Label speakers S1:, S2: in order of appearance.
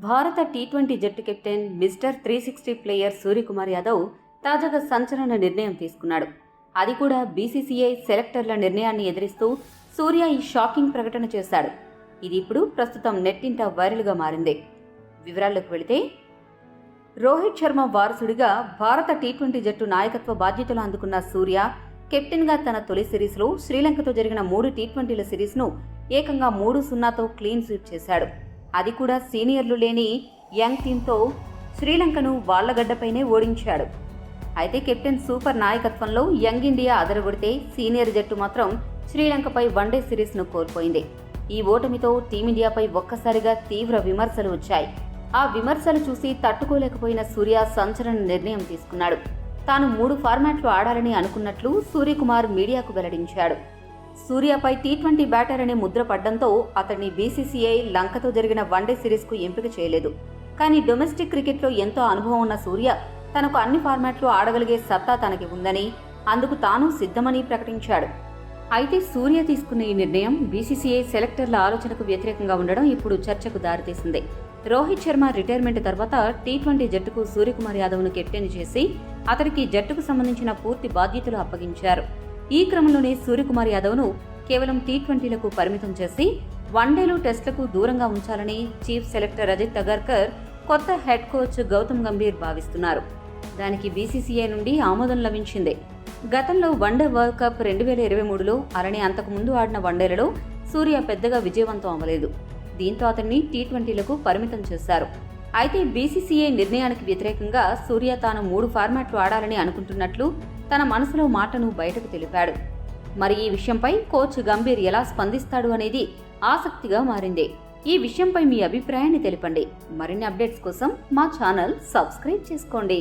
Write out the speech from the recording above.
S1: భారత టీ20 జట్టు captain mister 360 player Suryakumar Yadav తాజాగా సంచలన నిర్ణయం తీసుకున్నాడు. అది కూడా బీసీసీఐ సెలెక్టర్ల నిర్ణయాన్ని ఎదిరిస్తూ సూర్య ఈ షాకింగ్ ప్రకటన చేశాడు. ఇది ఇప్పుడు ప్రస్తుతం నెట్టింట వైరల్గా మారింది. వివరాల్లోకి వెళితే, రోహిత్ శర్మ వారసుడిగా భారత టీ20 జట్టు నాయకత్వ బాధ్యతలు అందుకున్న సూర్య కెప్టెన్గా తన తొలి సిరీస్లో శ్రీలంకతో జరిగిన 3 టీ20ల సిరీస్ను ఏకంగా 3-0తో క్లీన్ స్వీప్ చేశాడు. అది కూడా సీనియర్లు లేని యంగ్ టీంతో శ్రీలంకను వాళ్లగడ్డపైనే ఓడించాడు. అయితే కెప్టెన్ సూపర్ నాయకత్వంలో యంగ్ ఇండియా అదరగొడితే సీనియర్ జట్టు మాత్రం శ్రీలంకపై వన్డే సిరీస్ను కోల్పోయింది. ఈ ఓటమితో టీమిండియాపై ఒక్కసారిగా తీవ్ర విమర్శలు వచ్చాయి. ఆ విమర్శలు చూసి తట్టుకోలేకపోయిన సూర్య సంచలన నిర్ణయం తీసుకున్నాడు. తాను 3 ఫార్మాట్లు ఆడాలని అనుకున్నట్లు సూర్యకుమార్ మీడియాకు వెల్లడించాడు. సూర్యపై టీ20 బ్యాటర్ అనే ముద్ర పడ్డంతో అతడిని బీసీసీఐ లంకతో జరిగిన వన్డే సిరీస్కు ఎంపిక చేయలేదు. కానీ డొమెస్టిక్ క్రికెట్లో ఎంతో అనుభవం ఉన్న సూర్య తనకు అన్ని ఫార్మాట్లు ఆడగలిగే సత్తా తనకి ఉందని, అందుకు తాను సిద్ధమని ప్రకటించాడు. అయితే సూర్య తీసుకున్న ఈ నిర్ణయం బీసీసీఐ సెలెక్టర్ల ఆలోచనకు వ్యతిరేకంగా ఉండడం ఇప్పుడు చర్చకు దారితీసింది. రోహిత్ శర్మ రిటైర్మెంట్ తర్వాత టీ20 జట్టుకు సూర్యకుమార్ యాదవ్ను కెప్టెన్ చేసి అతడికి జట్టుకు సంబంధించిన పూర్తి బాధ్యతలు అప్పగించారు. ఈ క్రమంలోనే సూర్యకుమార్ యాదవ్ను కేవలం టీ20లకు పరిమితం చేసి వన్డేలు టెస్టులకు దూరంగా ఉంచాలని చీఫ్ సెలెక్టర్ అజిత్ అగర్కర్ కొత్త హెడ్ కోచ్ గౌతమ్ గంభీర్ భావిస్తున్నారు. దానికి బీసీసీఐ నుండి ఆమోదం లభించింది. గతంలో వన్డే వరల్డ్ కప్ 2023లో అలానే అంతకుముందు ఆడిన వన్డేలలో సూర్య పెద్దగా విజయవంతం అవ్వలేదు. దీంతో అతన్ని టీ20లకు పరిమితం చేశారు. అయితే బీసీసీఐ నిర్ణయానికి వ్యతిరేకంగా సూర్య తాను 3 ఫార్మాట్లు ఆడాలని అనుకుంటున్నట్లు తన మనసులో మాటను బయటకు తెలిపాడు. మరి ఈ విషయంపై కోచ్ గంభీర్ ఎలా స్పందిస్తాడు అనేది ఆసక్తిగా మారింది. ఈ విషయంపై మీ అభిప్రాయాన్ని తెలపండి. మరిన్ని అప్డేట్స్ కోసం మా ఛానల్ సబ్స్క్రైబ్ చేసుకోండి.